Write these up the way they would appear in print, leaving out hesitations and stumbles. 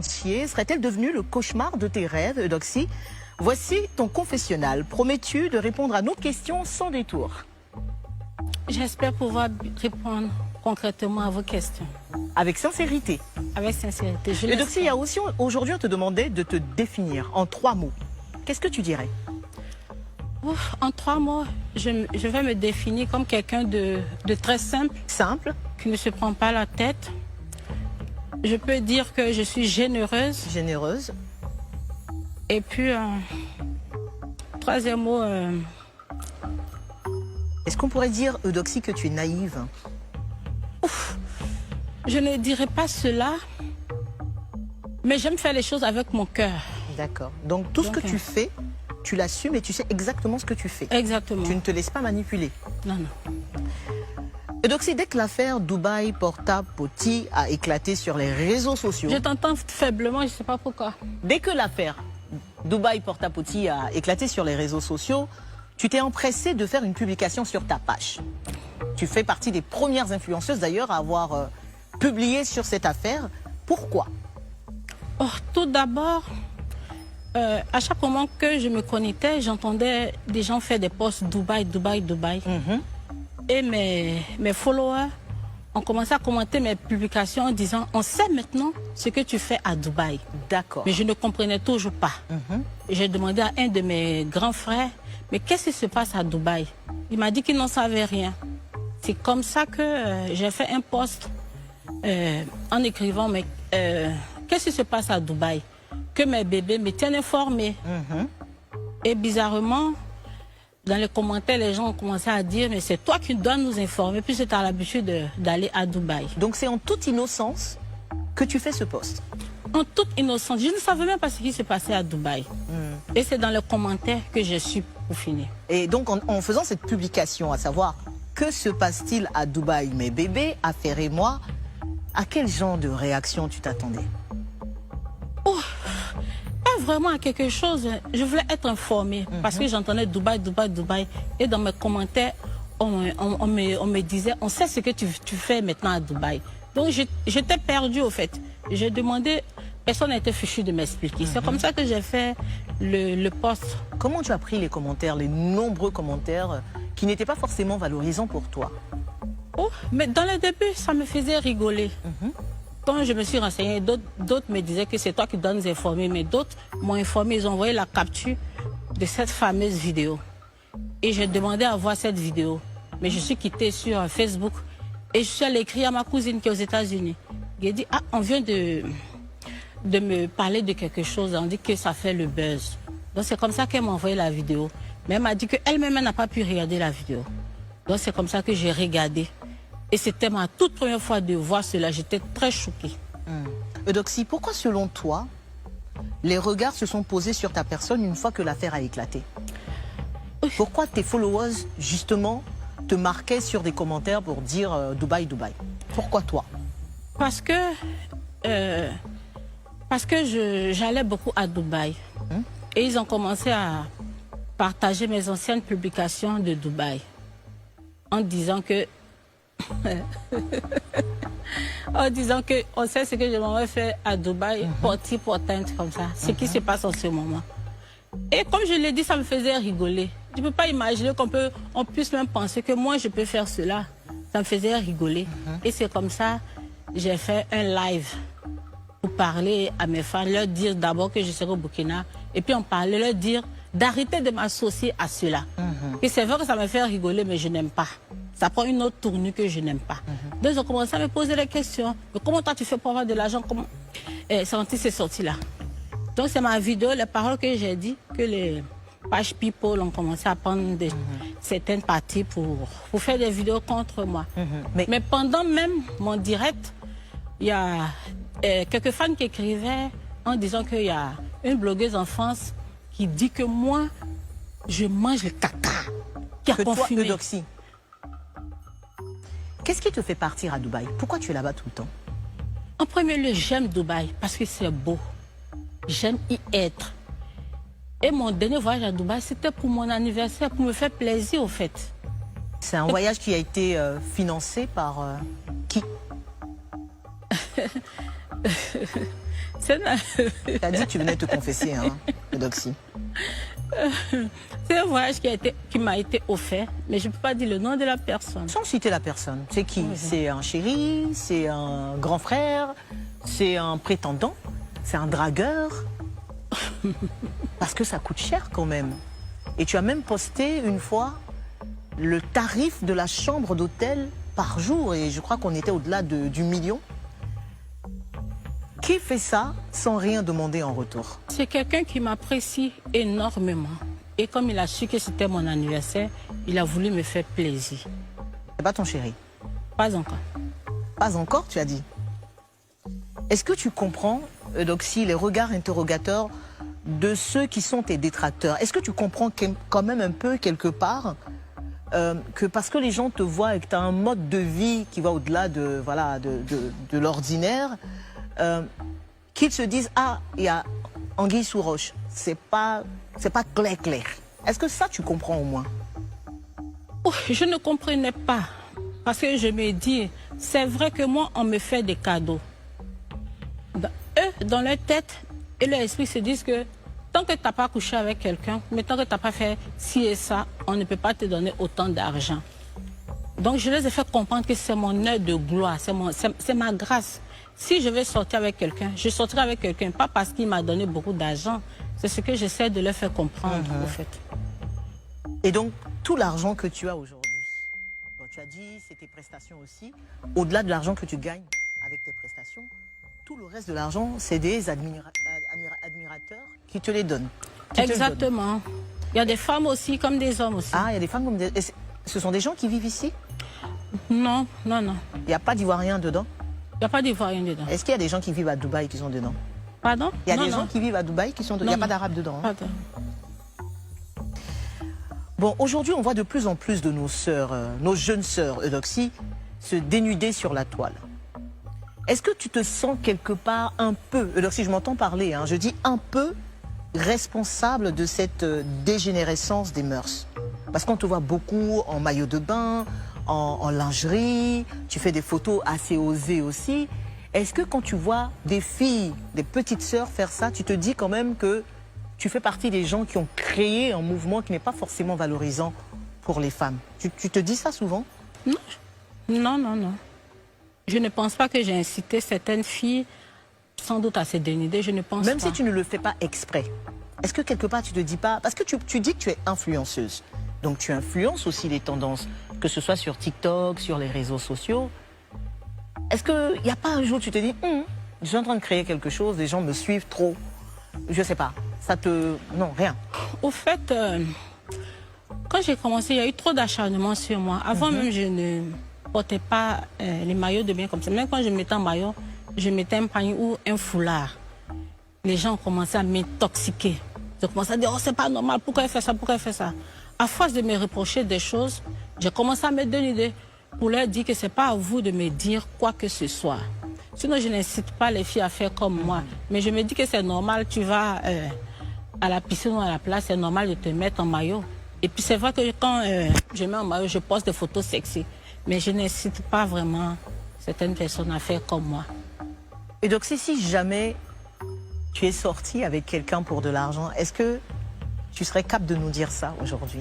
Serait-elle devenue le cauchemar de tes rêves, Eudoxie? Voici ton confessionnal. Promets-tu de répondre à nos questions sans détour? J'espère pouvoir répondre concrètement à vos questions. Avec sincérité. Avec sincérité. Eudoxie, il y a aussi aujourd'hui on te demandait de te définir en 3 mots. Qu'est-ce que tu dirais? En 3 mots, je vais me définir comme quelqu'un de très simple. Simple. Qui ne se prend pas la tête. Je peux dire que je suis généreuse. Généreuse. Et puis, troisième mot... Est-ce qu'on pourrait dire, Eudoxie, que tu es naïve? Je ne dirais pas cela, mais j'aime faire les choses avec mon cœur. D'accord. Donc tout ce que tu fais, tu l'assumes et tu sais exactement ce que tu fais. Exactement. Tu ne te laisses pas manipuler. Non, non. Eudoxie, dès que l'affaire Dubaï Porta Potty a éclaté sur les réseaux sociaux... Je t'entends faiblement, je ne sais pas pourquoi. Dès que l'affaire Dubaï Porta Potty a éclaté sur les réseaux sociaux, tu t'es empressé de faire une publication sur ta page. Tu fais partie des premières influenceuses d'ailleurs à avoir publié sur cette affaire. Pourquoi? Tout d'abord, à chaque moment que je me connectais, j'entendais des gens faire des posts Dubaï, Dubaï, Dubaï. Et mes followers ont commencé à commenter mes publications en disant « On sait maintenant ce que tu fais à Dubaï. » D'accord. Mais je ne comprenais toujours pas. J'ai demandé à un de mes grands frères « Mais qu'est-ce qui se passe à Dubaï ?» Il m'a dit qu'il n'en savait rien. C'est comme ça que j'ai fait un post en écrivant « Mais qu'est-ce qui se passe à Dubaï ?» Que mes bébés me tiennent informés. Et bizarrement, dans les commentaires, les gens ont commencé à dire « Mais c'est toi qui dois nous informer puisque tu as l'habitude d'aller à Dubaï. » Donc c'est en toute innocence que tu fais ce post? En toute innocence. Je ne savais même pas ce qui se passait à Dubaï. Et c'est dans les commentaires que je suis pour finir. Et donc en faisant cette publication, à savoir que se passe-t-il à Dubaï, mes bébés, affaire et moi, à quel genre de réaction tu t'attendais? Pas vraiment à quelque chose. Je voulais être informée parce que j'entendais Dubaï, Dubaï, Dubaï. Et dans mes commentaires, on me disait, on sait ce que tu fais maintenant à Dubaï. Donc j'étais perdue au fait. J'ai demandé, personne n'a été fichu de m'expliquer. C'est comme ça que j'ai fait le post. Comment tu as pris les commentaires, les nombreux commentaires qui n'étaient pas forcément valorisants pour toi? Mais dans le début, ça me faisait rigoler. Quand je me suis renseignée, d'autres me disaient que c'est toi qui dois nous informer, mais d'autres m'ont informé, ils ont envoyé la capture de cette fameuse vidéo. Et j'ai demandé à voir cette vidéo. Mais je suis quittée sur Facebook et je suis allée écrire à ma cousine qui est aux États-Unis. J'ai dit, on vient de me parler de quelque chose, on dit que ça fait le buzz. Donc c'est comme ça qu'elle m'a envoyé la vidéo. Mais elle m'a dit qu'elle-même n'a pas pu regarder la vidéo. Donc c'est comme ça que j'ai regardé. Et c'était ma toute première fois de voir cela. J'étais très choquée. Eudoxie, pourquoi selon toi, les regards se sont posés sur ta personne une fois que l'affaire a éclaté? Pourquoi tes followers, justement, te marquaient sur des commentaires pour dire Dubaï, Dubaï? Pourquoi toi? Parce que j'allais beaucoup à Dubaï. Et ils ont commencé à partager mes anciennes publications de Dubaï. En disant que... on sait ce que je m'aurais fait à Dubaï, porti portante comme ça, ce qui se passe en ce moment. Et comme je l'ai dit, ça me faisait rigoler. Je ne peux pas imaginer qu'on puisse même penser que moi je peux faire cela. Ça me faisait rigoler. Et c'est comme ça, j'ai fait un live pour parler à mes fans, leur dire d'abord que je serai au Burkina, et puis on parlait, leur dire d'arrêter de m'associer à cela. Et c'est vrai que ça me fait rigoler, mais je n'aime pas. Ça prend une autre tournure que je n'aime pas. Donc ils ont commencé à me poser des questions. Mais comment toi tu fais pour avoir de l'argent? Comment c'est sorti là. Donc c'est ma vidéo, les paroles que j'ai dit, que les pages people ont commencé à prendre certaines parties pour faire des vidéos contre moi. Mais pendant même mon direct, il y a quelques fans qui écrivaient en disant qu'il y a une blogueuse en France qui dit que moi, je mange le caca. Qui a confirmé. Eudoxie, qu'est-ce qui te fait partir à Dubaï? Pourquoi tu es là-bas tout le temps? En premier lieu, j'aime Dubaï parce que c'est beau. J'aime y être. Et mon dernier voyage à Dubaï, c'était pour mon anniversaire, pour me faire plaisir au fait. C'est un voyage qui a été financé par qui? C'est Tu as dit que tu venais te confesser, hein, Eudoxie. c'est un voyage qui m'a été offert, mais je ne peux pas dire le nom de la personne. Sans citer la personne, c'est qui? C'est un chéri, c'est un grand frère, c'est un prétendant, c'est un dragueur. Parce que ça coûte cher quand même. Et tu as même posté une fois le tarif de la chambre d'hôtel par jour. Et je crois qu'on était au-delà du million. Qui fait ça sans rien demander en retour? C'est quelqu'un qui m'apprécie énormément. Et comme il a su que c'était mon anniversaire, il a voulu me faire plaisir. C'est pas ton chéri? Pas encore. Pas encore, tu as dit. Est-ce que tu comprends, Eudoxie, les regards interrogateurs de ceux qui sont tes détracteurs? Est-ce que tu comprends quand même un peu, quelque part, que parce que les gens te voient et que tu as un mode de vie qui va au-delà de l'ordinaire, qu'ils se disent « Ah, il y a anguille sous roche ». C'est pas clair. Est-ce que ça, tu comprends au moins? Oh, je ne comprenais pas. Parce que je me dis, c'est vrai que moi, on me fait des cadeaux. Eux, dans leur tête et leur esprit, se disent que tant que tu n'as pas couché avec quelqu'un, mais tant que tu n'as pas fait ci et ça, on ne peut pas te donner autant d'argent. Donc, je les ai fait comprendre que c'est mon heure de gloire, c'est ma grâce. Si je vais sortir avec quelqu'un, je sortirai avec quelqu'un, pas parce qu'il m'a donné beaucoup d'argent. C'est ce que j'essaie de leur faire comprendre, au fait. Et donc, tout l'argent que tu as aujourd'hui, bon, tu as dit, c'est tes prestations aussi, au-delà de l'argent que tu gagnes avec tes prestations, tout le reste de l'argent, c'est des admirateurs qui te les donnent. Exactement. Il y a des femmes aussi, comme des hommes aussi. Ah, il y a des femmes comme des... Ce sont des gens qui vivent ici? Non, non, non. Il n'y a pas d'Ivoiriens dedans? Il n'y a pas d'Ivoiriens dedans. Est-ce qu'il y a des gens qui vivent à Dubaï qui sont dedans? Pardon? Il y a des gens qui vivent à Dubaï qui sont dedans. Il n'y a pas d'Arabes dedans. Hein? Bon, aujourd'hui, on voit de plus en plus de nos sœurs, nos jeunes sœurs, Eudoxie, se dénuder sur la toile. Est-ce que tu te sens quelque part un peu, Eudoxie, je m'entends parler, hein, je dis un peu responsable de cette dégénérescence des mœurs? Parce qu'on te voit beaucoup en maillot de bain, en lingerie, tu fais des photos assez osées aussi. Est-ce que quand tu vois des filles, des petites sœurs faire ça, tu te dis quand même que tu fais partie des gens qui ont créé un mouvement qui n'est pas forcément valorisant pour les femmes? Tu te dis ça souvent? Non, non, non, non. Je ne pense pas que j'ai incité certaines filles, sans doute à se dénuder, je ne pense pas. Même si tu ne le fais pas exprès, est-ce que quelque part tu te dis pas... Parce que tu dis que tu es influenceuse, donc tu influences aussi les tendances, que ce soit sur TikTok, sur les réseaux sociaux. Est-ce qu'il n'y a pas un jour où tu te dis, je suis en train de créer quelque chose, les gens me suivent trop? Je sais pas, ça te... Non, rien. Au fait, quand j'ai commencé, il y a eu trop d'acharnement sur moi. Avant même, je ne portais pas les maillots de bain comme ça. Même quand je mettais un maillot, je mettais un panier ou un foulard. Les gens ont commencé à m'intoxiquer. Ils ont commencé à dire, oh, c'est pas normal, pourquoi elle fait ça, pourquoi elle fait ça? À force de me reprocher des choses, j'ai commencé à me donner l'idée pour leur dire que c'est pas à vous de me dire quoi que ce soit. Sinon, je n'incite pas les filles à faire comme moi. Mais je me dis que c'est normal, tu vas à la piscine ou à la plage, c'est normal de te mettre en maillot. Et puis c'est vrai que quand je mets en maillot, je poste des photos sexy. Mais je n'incite pas vraiment certaines personnes à faire comme moi. Et donc, si jamais tu es sortie avec quelqu'un pour de l'argent, est-ce que tu serais capable de nous dire ça aujourd'hui?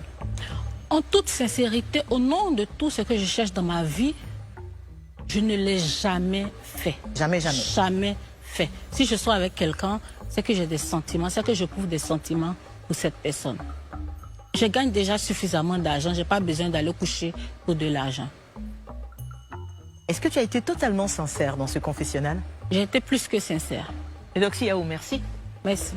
En toute sincérité, au nom de tout ce que je cherche dans ma vie, je ne l'ai jamais fait. Jamais, jamais. Jamais fait. Si je suis avec quelqu'un, c'est que j'ai des sentiments, c'est que je prouve des sentiments pour cette personne. Je gagne déjà suffisamment d'argent, je n'ai pas besoin d'aller coucher pour de l'argent. Est-ce que tu as été totalement sincère dans ce confessionnal? J'ai été plus que sincère. Eudoxie Yahou, merci. Merci.